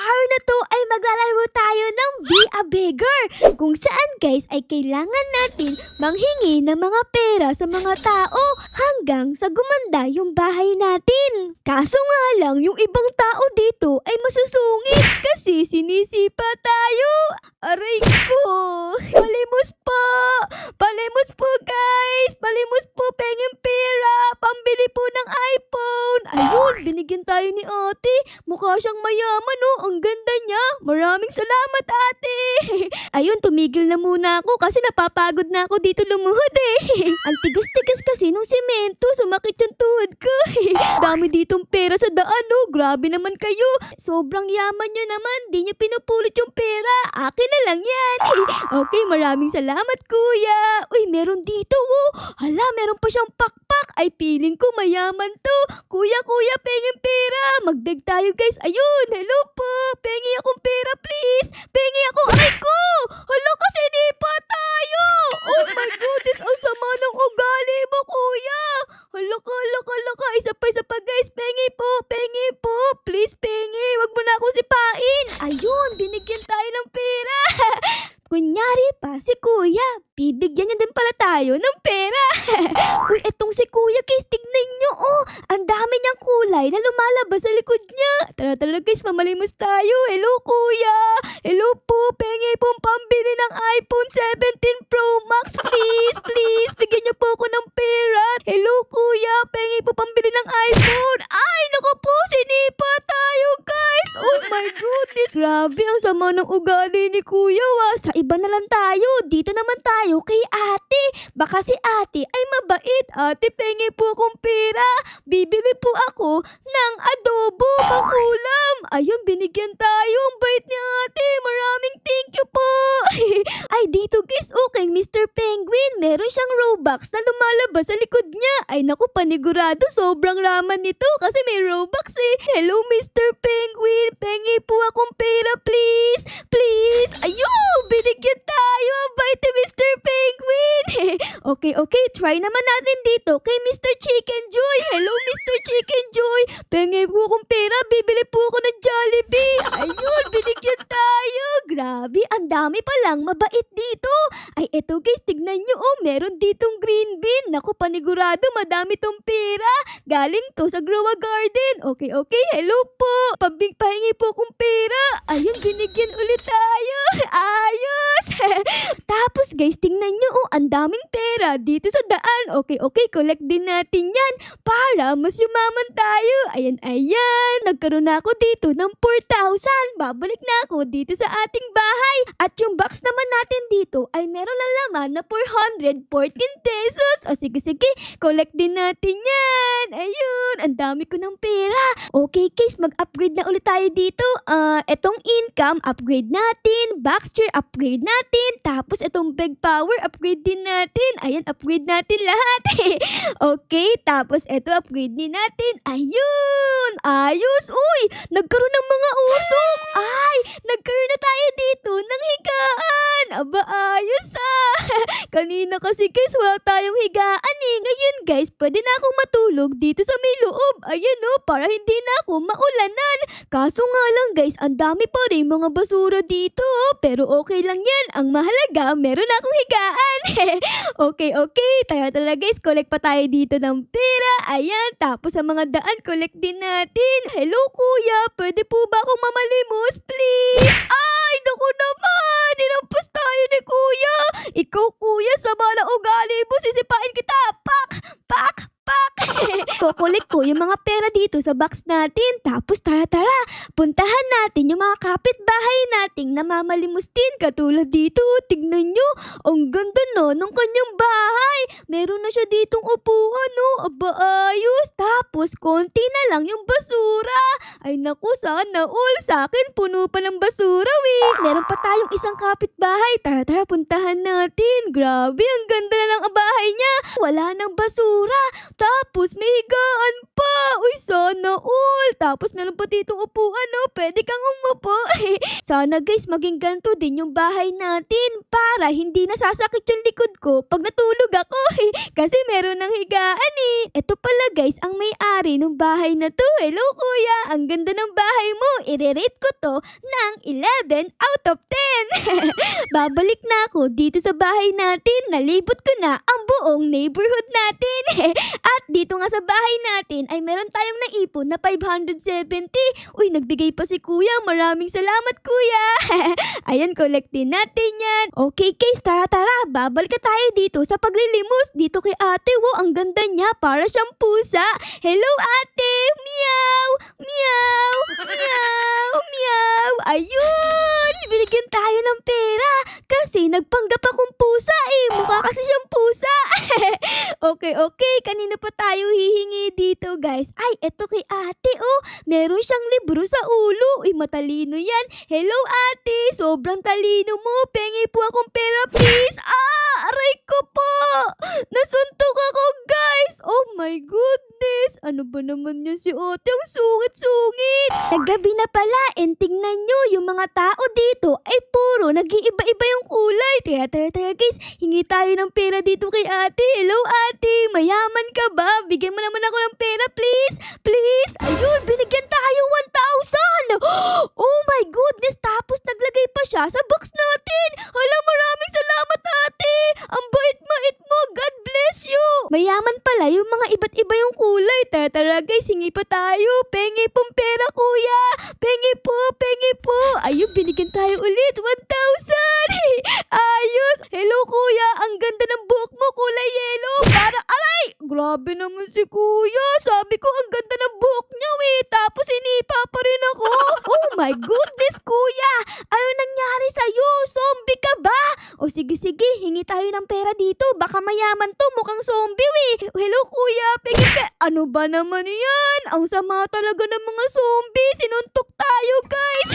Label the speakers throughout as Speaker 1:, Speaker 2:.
Speaker 1: araw na to ay maglalaro tayo ng Be a Beggar, kung saan guys ay kailangan natin manghingi ng mga pera sa mga tao hanggang sa gumanda yung bahay natin. Kaso nga lang yung ibang tao dito ay masusungit kasi sinisipa tayo. Aray ko! Palimos po! Palimos po guys! Palimos po, pengeng pera! Pambili po ng iPhone! Ayun, binigyan tayo ni ate. Mukha siyang mayaman oh. Ang ganda niya. Maraming salamat ate. Ayun, tumigil na muna ako kasi napapagod na ako dito lumuhod eh. Ang tigas-tigas kasi nung semento. Sumakit yung tuhod ko. Dami ditong pera sa daan oh. Grabe naman kayo. Sobrang yaman nyo naman. Di nyo pinupulit yung pera. Akin na lang yan. Okay, maraming salamat kuya. Uy, meron dito oh. Hala, meron pa siyang pakpak. Ay, feeling ko mayaman to. Kuya, pengeng pera. Magbeg tayo guys. Ayun, hello po. Pengi akong pera please. Pengi ako. Ay ko! Hala, kasi di pa tayo. Oh my goodness. Ang sama ng ugali mo kuya. Hala ka. Isa pa guys. Pengi po. Please, pengi. Wag mo na akong sipain. Ayun, binigyan tayo ng pera. Kunyari pa si kuya, bibigyan niya din pala tayo ng pera. Uy, etong si kuya guys, tignan nyo oh. Ang dami niyang kulay na lumalabas sa likod niya. Tara guys, mamalimos tayo. Hello kuya. Hello po, pengi pong pambili ng iPhone 17 Pro Max. Please, bigyan niyo po ako ng pera. Hello kuya, pengi po pambili ng iPhone. Ay, naku po, sinipa tayo guys. Oh my goodness. Grabe, ang sama ng ugali ni kuya wa. Sa iba na lang tayo. Dito naman tayo kay ate. Baka si ate ay mabait. Ate, pengi po akong pera. Bibili po ako ng adobo, pakulam. Ayun, binigyan tayo. Ang bait ni ate. Maraming thank you po. Ay, dito guys, okay, Mr. Penguin. Meron siyang Robux na lumalabas sa likod niya. Ay, naku, panigurado. Sobrang laman nito kasi may Robux eh. Hello, Mr. Penguin. Pengi po akong pera, please. Ayun, binigyan tayo. Ang bait ni Mr. Penguin. Okay, try naman natin dito kay Mr. Chicken Joy. Hello, Mr. Chicken Joy. Pengi po akong pera. Bibili po ako ng Jollibee. Ayun, binigyan tayo. Grabe, ang dami palang mabait dito. Ay, eto guys, tignan nyo oh. Meron ditong green bean. Naku, panigurado, madami tong pera. Galing to sa Growa Garden. Okay, hello po. Pahingi po akong pera. Ayun, binigyan ulit tayo. Ayos. Tapos guys, tingnan nyo oh, ang daming pera dito sa daan. Okay, collect din natin yan para mas yumaman tayo. Ayan. Nagkaroon na ako dito ng 4,000. Babalik na ako dito sa ating bahay. At yung box naman natin dito ay meron lang laman na 414 pesos. O sige, collect din natin yan. Ayun, ang dami ko ng pera. Okay guys, mag-upgrade na ulit tayo dito. Etong income, upgrade natin. Baxter, upgrade natin. Tapos itong big power, upgrade din natin. Ayan, upgrade natin lahat. Okay, tapos ito, upgrade din natin. Ayun, ayos. Uy, nagkaroon ng mga usok. Ay, nagkaroon na tayo dito ng higaan. Aba, ayos ah. Kanina kasi guys, wala tayong higaan eh. Ngayon guys, pwede na akong matulog dito sa may loob. Ayan oh, para hindi na ako maulanan. Kaso nga lang guys, ang dami pa rin mga basura dito oh. Pero okay lang yan. Ang mahalaga, meron na akong higaan. Okay. Tara guys, collect pa tayo dito ng pera. Ayan, tapos sa mga daan, collect din natin. Hello kuya, pwede po ba akong mamalimos please? Ay, naku naman. Nilampas tayo ni kuya. Ikaw kuya, sama na ugali mo. Sisipain kita. Pak. Kukulik ko yung mga pera dito sa box natin. Tapos tara. Puntahan natin yung mga kapitbahay nating namamalimos din. Katulad dito, tignan nyo. Ang ganda no, nung kanyang bahay. Meron na siya ditong upuan no. Aba, ayos. Tapos konti na lang yung basura. Ay naku, sana all. Sa akin, puno pa ng basura meron pa tayong isang kapitbahay. Tara, puntahan natin. Grabe, ang ganda na lang ang bahay niya. Wala nang basura. Tapos may higaan pa. Uy, sana all. Tapos meron pa ditong upuan, no? Pwede kang umupo. Sana guys, maging ganito din yung bahay natin para hindi nasasakit yung likod ko pag natulog ako. Kasi meron ng higaan eh. Ito pala guys, ang may-ari ng bahay na to. Hello kuya, ang ganda ng bahay mo. I-rate ko to ng 11 out of 10. Babalik na ako dito sa bahay natin. Nalibot ko na ang buong neighborhood natin. At dito nga sa bahay natin ay meron tayong naipon na 570. Uy, nagbigay pa si kuya. Maraming salamat kuya. Ayan, collect din natin yan. Okay guys, tara. Babalik ka tayo dito sa paglilimos. Dito kay ate, wow, ang ganda niya. Para siyang pusa. Hello ate. Meow. Meow. Meow. Meow. Ayun. Binigyan tayo ng pera. Kasi nagpanggap akong pusa eh. Mukha kasi siyang pusa. Okay. Kanina pa tayo hihingi dito guys. Ay, eto kay ate oh. Meron siyang libro sa ulo. Uy, matalino yan. Hello ate. Sobrang talino mo. Pengi po akong pera please. Aray ko po. Nasuntok ako guys. Oh my goodness. Ano ba naman yan si ate? Ang sungit-sungit. Naggabi na pala. And tingnan nyo, yung mga tao dito ay puro nag-iiba-iba yung kulay. Tara guys. Hingi tayo ng pera dito kay ate. Hello ate. Mayaman ka ba? Bigyan mo naman ako ng pera please. Please. Ayun, binigyan tayo 1,000. Oh my goodness. Tapos naglagay pa siya sa box natin. Hala, maraming salamat ate. Ang bait-bait mo. God bless you. Mayaman pala yung mga iba't iba yung kulay. Tara guys, hingi pa tayo. Pengi pong pera kuya. Pengi po. Ayun, binigyan tayo ulit. 1,000. Ayos. Hello kuya. Ang ganda ng buhok mo. Kulay yellow. Para, aray! Grabe naman si kuya. Sabi ko, ang ganda ng buhok niya eh. Tapos inipa pa rin ako. Oh my goodness kuya. Ano nangyari sa'yo? Zombie ka ba? O sige. Hingi tayo ng pera dito. Baka mayaman to. Mukhang zombie eh. Hello kuya. Ano ba naman yan? Ang sama talaga ng mga zombie. Sinuntok tayo guys.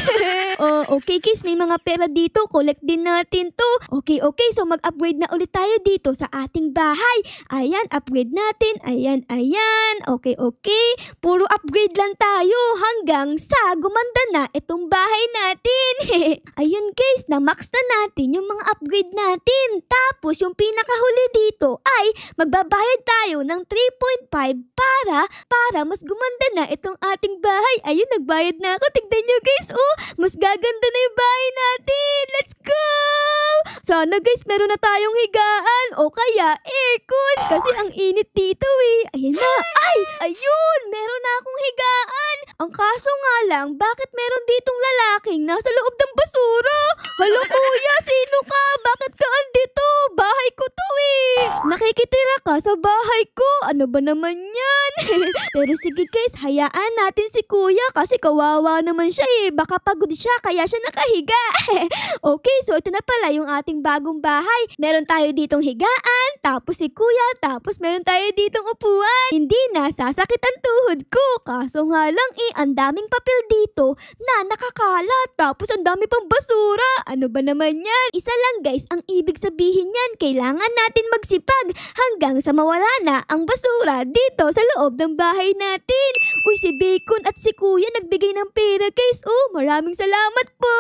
Speaker 1: Okay guys. May mga pera dito. Collect din natin to. Okay. So mag-upgrade na ulit tayo dito sa ating bahay. Ayan. Upgrade natin. Ayan. Okay. Puro upgrade lang tayo hanggang sa gumanda na itong bahay natin. Ayun guys. Na-max na natin yung mga upgrade natin. Tapos yung pinakahuli dito ay magbabayad tayo ng 3.5 para mas gumanda na itong ating bahay. Ayun, nagbayad na ako. Tignan nyo guys. Oh, mas gaganda na yung bahay natin. Let's go! Sana guys, meron na tayong higaan o kaya aircon. Kasi ang init dito eh. Ayan na. Ay! Ayun! Meron na akong higaan. Ang kaso nga lang, bakit meron ditong lalaking nasa loob ng basura? Hello kuya, sino ka? Bakit ka andito? Bahay ko to eh. Nakikitira ka sa bahay ko. Ano ba naman yan? Pero sige guys, hayaan natin si kuya kasi kawawa naman siya eh. Baka pagod siya kaya siya nakahiga. Okay, so ito na pala yung ating bagong bahay. Meron tayo ditong higaan, tapos si kuya, tapos meron tayo ditong upuan. Hindi na sasakit ang tuhod ko. Kaso nga lang ang daming papel dito na nakakalat. Tapos ang dami pang basura. Ano ba naman yan? Isa lang guys, ang ibig sabihin yan, kailangan natin magsipag hanggang sa mawala na ang basura dito sa loob ng bahay natin. Uy, si Bacon at si Kuya nagbigay ng pera guys. Oh, maraming salamat po.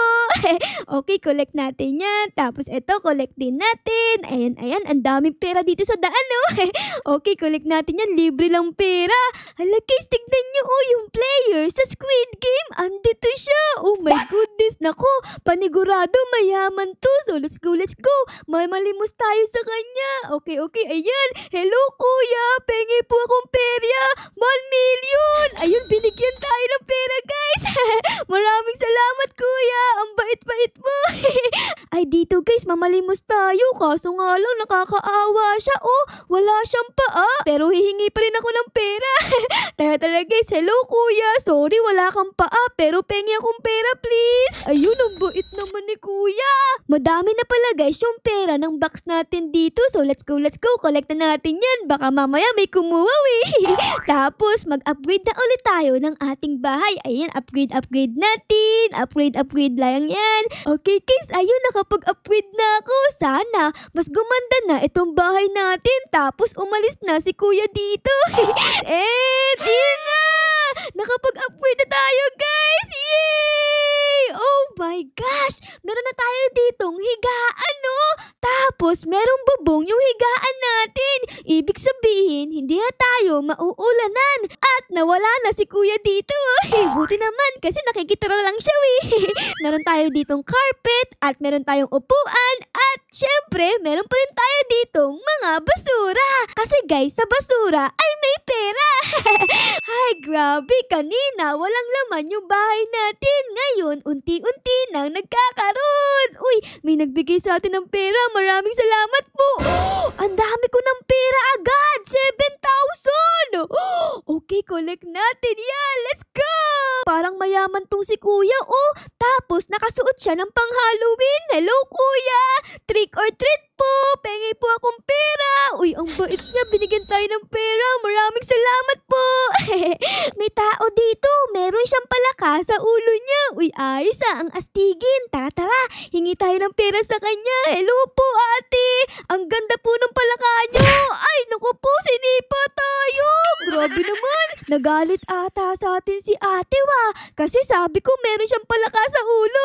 Speaker 1: Okay, collect natin yan. Tapos ito, collect din natin. Ayan, ang daming pera dito sa daan oh. Okay, collect natin yan. Libre lang pera. Hala guys, tignan nyo yung player sa Squid Game. Andito siya. Oh my goodness. Nako, panigurado mayaman to. So let's go. Malimos tayo sa kanya. Okay. Ayan. Hello kuya. Pengi po akong perya. 1 million. Ayun, binigyan tayo ng pera guys. Maraming salamat kuya. Ang bait-bait mo. Ay dito guys, mamalimos tayo. Kaso nga lang nakakaawa siya. Oh, wala siyang paa. Pero hihingi pa rin ako ng pera. Tara guys. Hello kuya. Sorry, wala kang paa. Pero pengi akong pera please. Ayun, ang bait naman ni kuya. Madami na pala guys yung pera ng box natin dito. So let's go. Collect na natin yan. Baka mamaya may kumuha eh. Tapos mag-upgrade na ulit tayo ng ating bahay. Ayan, upgrade natin. Upgrade lang yan. Okay guys, ayun, nakapag-upgrade na ako. Sana mas gumanda na itong bahay natin. Tapos umalis na si kuya dito. Yun nga! Nakapag-upgrade na tayo, guys! Yay! Oh my gosh! Meron na tayo ditong higaan, no? Tapos, merong bubong yung higaan natin. Ibig sabihin, hindi na tayo mauulanan. At nawala na si kuya dito. Buti naman kasi nakikitira lang siya, Meron tayo ditong carpet at meron tayong upuan at syempre, meron pa rin tayo ditong mga basura. Kasi guys, sa basura ay may pera. Ay, grabe. Kanina, walang laman yung bahay natin. Ngayon, unti-unti nang nagkakaroon. Uy, may nagbigay sa atin ng pera. Maraming salamat po. Oh, ang dami ko ng pera agad. 7,000. Okay, collect natin. Yeah, let's go. Parang mayaman tong si kuya, Tapos, nakasuot siya ng pang-Halloween. Hello, kuya. Trick or treat po. Pengi po akong pera. Uy, ang bait niya. Binigyan tayo ng pera. Maraming salamat po. May tao dito. Meron siyang palaka sa ulo niya. Uy, ayos ang astigin. Tara. Hingi tayo ng pera sa kanya. Hello po, ate. Ang ganda po ng palaka niyo. Ay, naku po. Sinipa tayo. Grabe naman. Nagalit ata sa atin si ate, Kasi sabi ko meron siyang palaka sa ulo.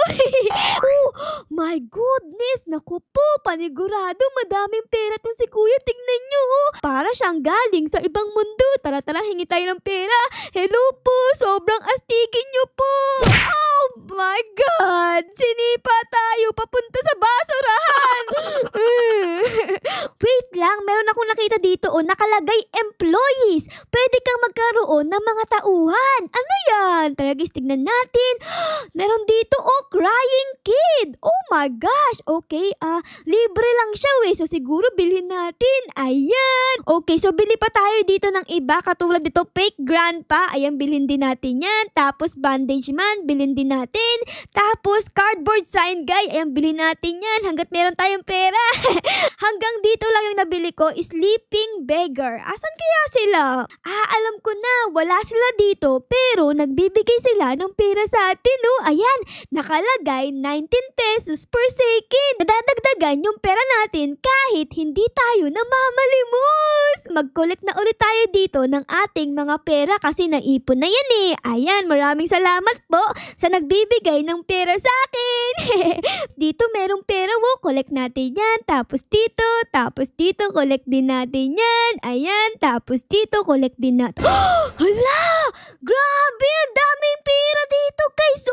Speaker 1: Oh, my goodness. Naku po. Panigurado. Madaming pera tong si kuya. Tingnan niyo, Para siyang galing sa ibang mundo. Tara, hingi tayo ng pera. Hello po. Sobrang astigin niyo po. Oh my God. Sinipa tayo papunta sa basurahan. Wait lang. Meron akong nakita dito, nakalagay employees. Pwede kang magkaroon ng mga tauhan. Ano yan? Tara guys, tignan natin. Meron dito, crying kid. Oh my gosh. Okay, libre lang siya, So siguro bilhin natin. Ayan. Okay, so bili pa tayo dito ng iba. Katulad dito, fake grandpa. Ayan, bilhin din natin yan. Tapos bandage man, bilhin din natin. Tapos cardboard sign guy. Ayan, bilhin natin yan. Hanggat meron tayong pera. Hanggang dito lang yung nabili ko, sleeping beggar. Asan kaya sila? Alam ko na. Wala sila dito. Pero nagbibigay sila ng pera sa atin, Ayan, nakalagay 19 pesos per second. Nadadagdagan yung pera natin kahit hindi tayo namamalimos. Mag-collect na ulit tayo dito ng ating mga pera kasi naipon na yan, Ayan, maraming salamat po sa nagbibigay ng pera sa akin. Dito merong pera, collect natin yan. Tapos dito, collect din natin yan. Ayan, tapos dito, collect din natin. Hala! Grabe! Ang daming pera dito, guys!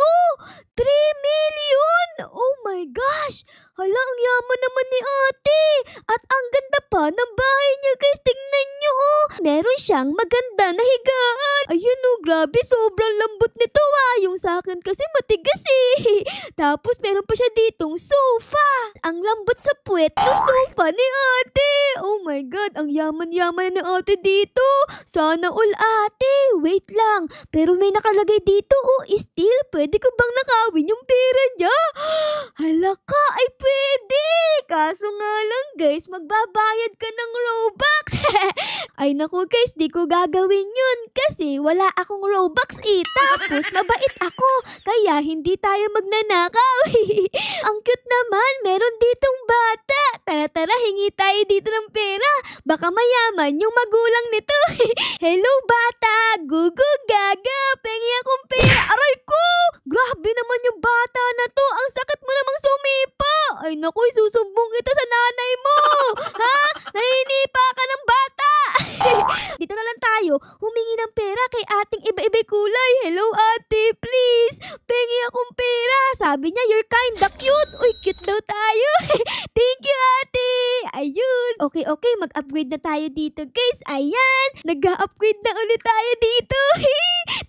Speaker 1: 3 million! Oh my gosh! Hala, ang yaman naman ni ate! At ang ganda pa ng bahay niya, guys! Tingnan niyo, Meron siyang maganda na higaan. Ayun, grabe! Sobrang lambot nito, Yung sa akin kasi matigas, Tapos, meron pa siya ditong sofa. Ang lambot sa puwet ng sofa ni ate! Oh my God! Ang yaman-yaman ni ate dito! Sana all, ate! Wait lang! Pero may nakalagay dito, still, pwede ko bang nakawin yung pera niya? Hala ka! Ay, pwede! Kaso nga lang, guys, magbabayad ka ng Robux. Ay, naku, guys, di ko gagawin yun kasi wala akong Robux, Tapos, mabait ako. Kaya, hindi tayo magnanakaw. Ang cute naman. Meron ditong bata. Tara, hingi tayo dito ng pera. Baka mayaman yung magulang nito. Hello, bata. Gugu gaga. Pengi akong pera. Aray ko! Grabe naman yung bata na to. Ang sakit mo namang sumipa. Ay, naku, susumbong kita sa nanay mo. Ha? Nahinipa ka ng bata. Dito na lang tayo. Humingi ng pera kay ating iba-iba'y kulay. Hello, ate. Please. Pengi akong pera. Sabi niya, you're kinda cute. Uy, cute daw tayo. Thank you, ate. Ayun. Okay. Mag-upgrade na tayo dito, guys. Ayan. Nag-upgrade na ulit tayo dito.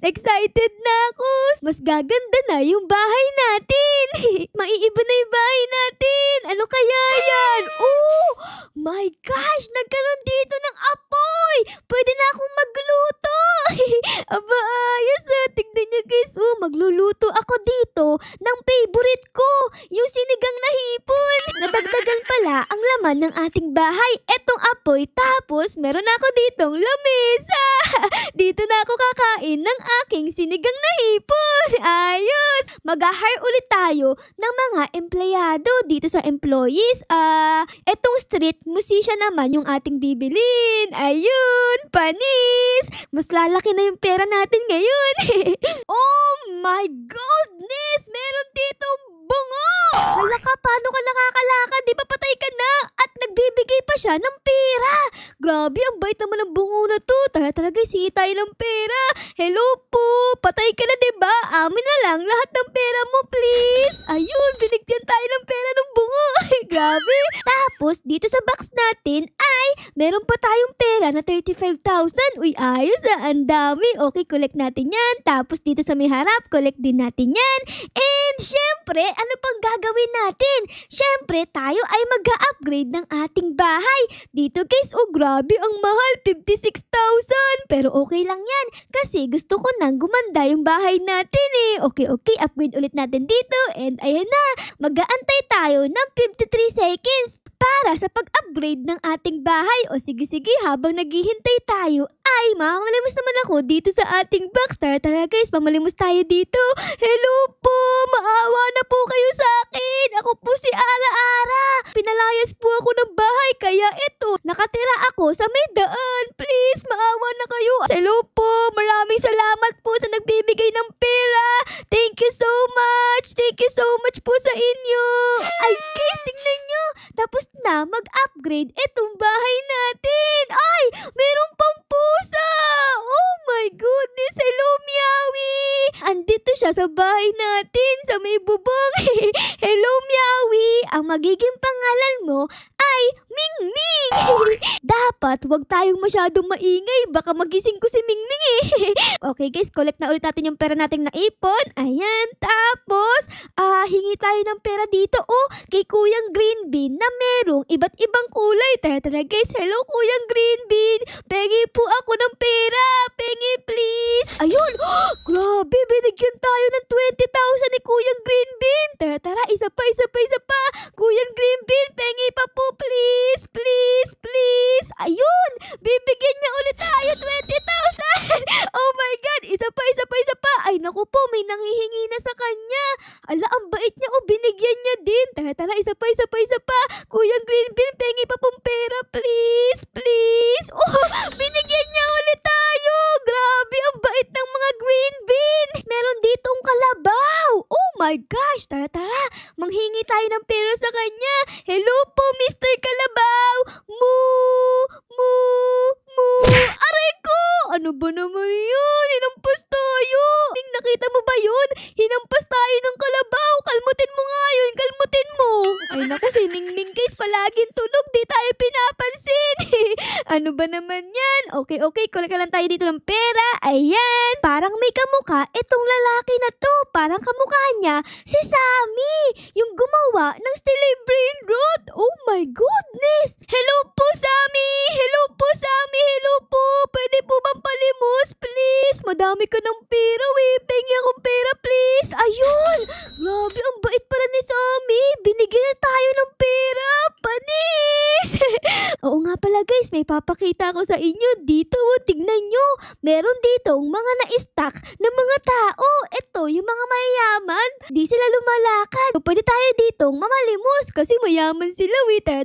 Speaker 1: Excited na ako. Mas gaganda na yung bahay natin. Maiiba na yung bahay natin. Ano kaya yan? Oh, my gosh. Nagkaroon dito ng apoy. Pwede na akong magluto. Aba, ayos, Tignan niyo, guys. Magluluto ako dito ng favorite ko. Yung sinigang na hipon. Nadagdagan pala ang laman ng ating bahay. Etong apoy. Tapos, meron ako ditong lamesa. Dito na ako kakain ng aking sinigang na hipon. Ayos! mag-hire ulit tayo ng mga empleyado dito sa employees. Etong street musician naman yung ating bibilin. Ayun, panis! Mas lalaki na yung pera natin ngayon. Oh my goodness! Meron dito bungo! Hala ka, paano ka nakakalakad? Di ba patay ka na? At nagbibigay pa siya ng pera. Grabe, ang bait naman ng bungo na to. Tara guys, hingi tayo ng pera. Hello po, patay ka na diba? Amin na lang lahat ng pera mo, please. Ayun, binigyan tayo ng pera ng bungo. Grabe. Tapos, dito sa box natin ay meron pa tayong pera na 35,000. Uy, ayos ang dami. Okay, collect natin yan. Tapos dito sa may harap, collect din natin yan. And syempre, ano pang gagawin natin? Syempre, tayo ay mag-upgrade ng ating bahay. Dito guys, oh grabe, ang mahal, 56,000. Pero okay lang yan, kasi gusto ko nang gumanda yung bahay natin eh. Okay, upgrade ulit natin dito. And ayan na, mag-aantay tayo ng 53 seconds para sa pag-upgrade ng ating bahay. O sige, habang naghihintay tayo, ay mamalimos naman ako dito sa ating box. Tara guys, mamalimos tayo dito. Hello po, maawa na po kayo sa akin. Ako po si Ara-Ara. Pinalayas po ako ng bahay, kaya ito, nakatira ako sa may daan. Please, maawa na kayo. Hello po, maraming salamat po sa nagbibigay ng pera. Thank you so much. Thank you so much po sa inyo. Ay guys, tingnan nyo. Tapos na mag-upgrade itong bahay natin. Ay, meron pang pusa. Oh my goodness. Hello, Meowie. Andito siya sa bahay natin sa may bubong. Hello, Meowie. Ang magiging pangalan mo ay Mingming. Dapat wag tayong masyadong maingay. Baka magising ko si Mingming eh. Okay guys, collect na ulit natin yung pera nating naipon. Ayan, tapos hingi tayo ng pera dito kay Kuyang Green Bean na merong iba't ibang kulay. Tara guys, hello Kuyang Green Bean. Pengi po ako ng pera. Pengi please. Ayun, grabe, binigyan tayo ng 20,000 ni Kuyang Green Bean. Tara, isa pa. Kuyang Green Bean, pengi pa po please. Ayun, bibigyan niya ulit tayo 20,000. Oh my God, isa pa. Ay naku po, may nanghihingi na sa kanya. Ala, ang bait niya, binigyan niya din. Tara, isa pa. Kuyang Green Bean, pengi pa pong pera, please. Binigyan niya ulit tayo. Grabe, ang bait ng mga green beans. Meron ditong kalabaw. Oh my gosh, tara. Manghingi tayo ng pera sa kanya. Hello po, Mr. Kalabaw. Aray ko! Ano ba naman yun? Hinampas tayo. Nakita mo ba yun? Hinampas tayo ng kalabaw. Kalmutin mo nga yun. Kalmutin mo. Ay naku, si Mingming guys, palaging tulog. Di tayo pinapansin. Ano ba naman yan? Okay. Kulang lang tayo dito ng pera. Ayan. Parang may kamukha itong lalaki na to. Parang kamukha niya si Sammy. Yung gumawa ng Stili Brain Rot. Oh my goodness. Hello po, Sammy. Pwede po bang palimos, please? Madami ka ng pera, pengi akong pera, please. Ayun. Grabe, ang bait pala ni Sammy. Binigyan tayo ng pera. Panis. Oo nga pala guys, may papakita ko sa inyo. Dito, tignan nyo. Meron dito mga na-stock na mga tao. Ito, yung mga mayayaman. Di sila lumalakad. So, pwede tayo ditong mamalimos kasi mayaman sila.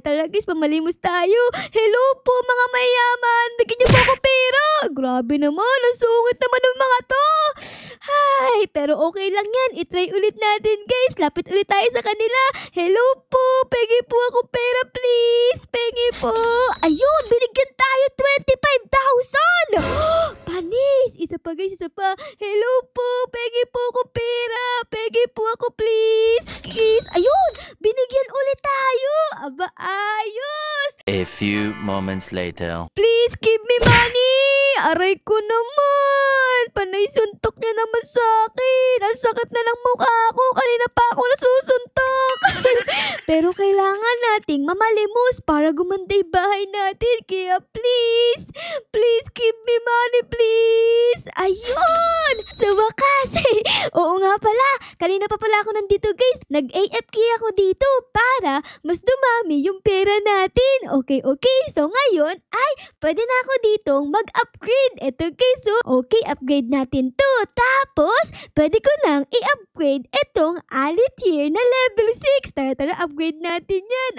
Speaker 1: Tara guys, mamalimos tayo. Hello po mga mayayaman. Bigyan niyo po ako pera. Grabe naman, ang sungit naman ng mga to. Hay, pero okay lang yan. I-try ulit natin guys. Lapit ulit tayo sa kanila. Hello po, pengi po ako pera please. Pengi po. Ayun, binigyan tayo 25,000. Panis. Isa pa guys. Hello po, pengi po ako pera. Pengi po ako please. Ayun, binigyan ulit tayo. Aba, ayos.
Speaker 2: A few moments later.
Speaker 1: Please give me money. Aray ko naman. Panay suntok niya naman sa akin. Ang sakit na ng mukha ko. Kanina pa ako nasusuntok. Pero kailangan nating mamalimos para gumanda yung bahay natin. Kaya please. please. Please give me money, please. Ayun! Sa wakas. Oo nga pala. Kanina pa pala ako nandito guys. Nag-AFK ako dito para mas dumami yung pera natin. Okay. So ngayon ay pwede na ako ditong mag-upgrade. Eto guys. So okay, upgrade natin to. Tapos pwede ko lang i-upgrade itong Alitier na level 6. Tara, upgrade natin yan.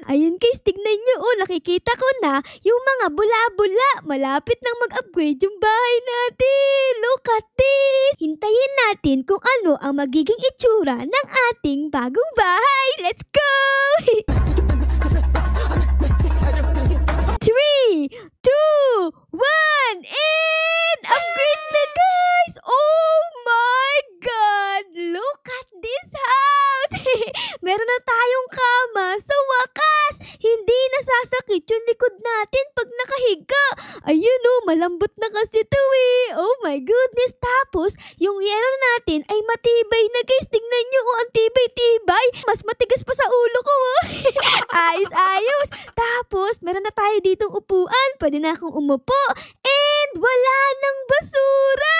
Speaker 1: Ayun guys, tignan nyo. Oh, nakikita ko na yung mga bula-bula. Malapit nang mag-upgrade yung bahay natin. Look at this. Hintayin natin kung ano ang magiging itsura ng ating bagong bahay. Let's go! 3, 2, 1, and upgrade na guys! Oh my God! Look at this house! Meron na tayong kama sa wakas! Hindi nasasakit yung likod natin pag nakahiga. Ayun oh, malambot na kasi ito eh. Oh my goodness! Tapos, yung yero natin ay matibay na guys. Tingnan nyo oh, ang tibay-tibay. Mas matigas pa sa ulo ko oh. Ayos! Tapos, meron na tayo ditong upuan. Pwede na akong umupo. And wala nang basura!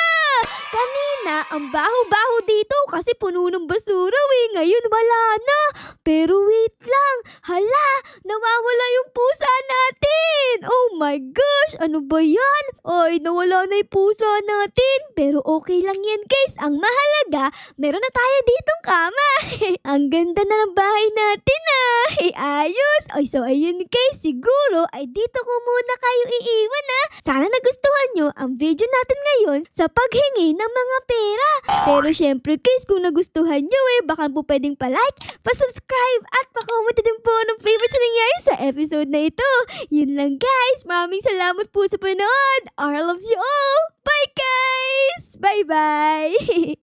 Speaker 1: Kanina, ang baho-baho dito kasi puno ng basura eh. Ngayon wala na. Pero wait lang. Hala, nawawala yung pusa natin. Oh my gosh, ano ba yan? Ay, nawala na yung pusa natin. Pero okay lang yan guys. Ang mahalaga, meron na tayo ditong kama. Ang ganda na ng bahay natin ah. Ayos. Ay, so ayun guys, siguro ay dito ko muna kayo iiwan ah. Sana nagustuhan nyo ang video natin ngayon sa paghingi ng mga pera. Pero syempre guys, kung nagustuhan nyo baka po pwedeng pa-like, pa-subscribe at pa-comment din po ng favorite sa nangyari sa episode na ito. Yun lang guys. Maraming salamat po sa panood. R loves you all. Bye guys! Bye-bye!